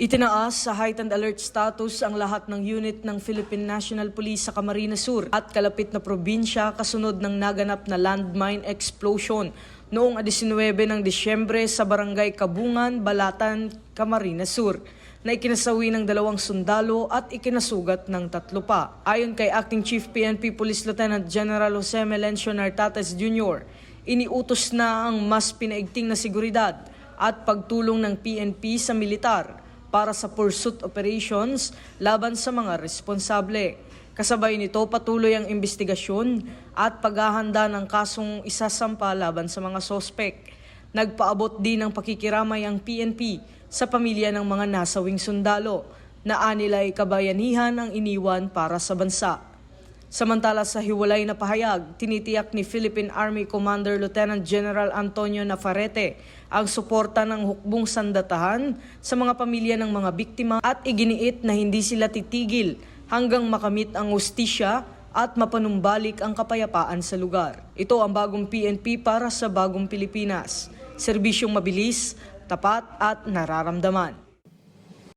Itinaas sa heightened alert status ang lahat ng unit ng Philippine National Police sa Camarines Sur at kalapit na probinsya kasunod ng naganap na landmine explosion noong 19 ng Disyembre sa Barangay Kabungan, Balatan, Camarines Sur na ikinasawi ng 2 sundalo at ikinasugat ng 3 pa. Ayon kay Acting Chief PNP Police Lieutenant General Jose Melencio Nartates Jr., iniutos na ang mas pinaigting na seguridad at pagtulong ng PNP sa militar para sa pursuit operations laban sa mga responsable. Kasabay nito patuloy ang investigasyon at paghahanda ng kasong isasampa laban sa mga sospek. Nagpaabot din ng pakikiramay ang PNP sa pamilya ng mga nasawing sundalo na anilay kabayanihan ang iniwan para sa bansa. Samantala sa hiwalay na pahayag, tinitiyak ni Philippine Army Commander Lieutenant General Antonio Nafarrete ang suporta ng hukbong sandatahan sa mga pamilya ng mga biktima at iginiit na hindi sila titigil hanggang makamit ang hustisya at mapanumbalik ang kapayapaan sa lugar. Ito ang bagong PNP para sa bagong Pilipinas. Serbisyong mabilis, tapat at nararamdaman.